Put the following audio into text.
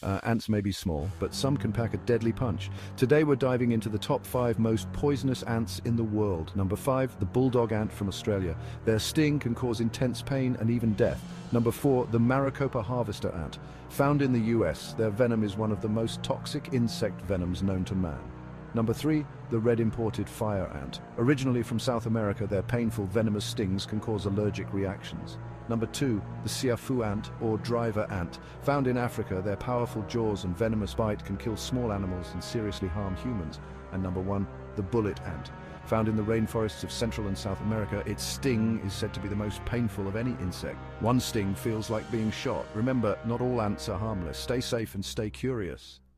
Ants may be small, but some can pack a deadly punch. Today we're diving into the top 5 most poisonous ants in the world. Number 5, the bulldog ant from Australia. Their sting can cause intense pain and even death. Number 4, the Maricopa harvester ant. Found in the US, their venom is one of the most toxic insect venoms known to man. Number 3, the red imported fire ant. Originally from South America, their painful venomous stings can cause allergic reactions. Number 2, the siafu ant or driver ant. Found in Africa, their powerful jaws and venomous bite can kill small animals and seriously harm humans. And number 1, the bullet ant. Found in the rainforests of Central and South America, its sting is said to be the most painful of any insect. One sting feels like being shot. Remember, not all ants are harmless. Stay safe and stay curious.